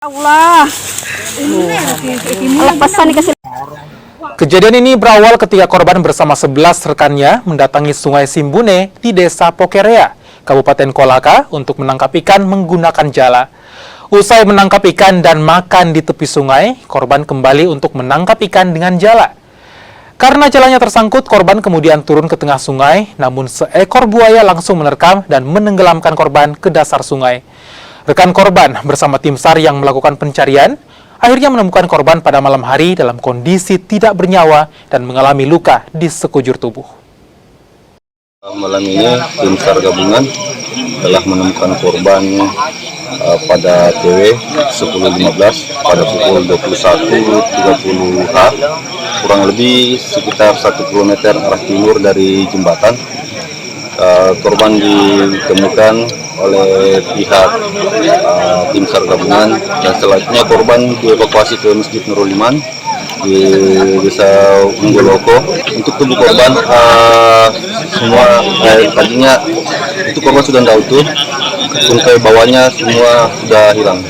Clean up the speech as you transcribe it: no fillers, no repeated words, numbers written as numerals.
Allah. Lepasan dikasih. Kejadian ini berawal ketika korban bersama 11 rekannya mendatangi Sungai Simbune di Desa Pokerea, Kabupaten Kolaka untuk menangkap ikan menggunakan jala. Usai menangkap ikan dan makan di tepi sungai, korban kembali untuk menangkap ikan dengan jala. Karena jalanya tersangkut, korban kemudian turun ke tengah sungai, namun seekor buaya langsung menerkam dan menenggelamkan korban ke dasar sungai. Rekan korban bersama tim SAR yang melakukan pencarian akhirnya menemukan korban pada malam hari dalam kondisi tidak bernyawa dan mengalami luka di sekujur tubuh. Malam ini tim SAR gabungan telah menemukan korban pada TW 10.15 pada pukul 21.30 kurang lebih sekitar 1 km arah timur dari jembatan. Korban ditemukan oleh pihak tim SAR gabungan dan selanjutnya korban dievakuasi ke Masjid Nurul Iman di Desa Unggoloko. Untuk tubuh korban semua tadinya itu korban sudah tidak utuh, tungkai bawahnya semua sudah hilang.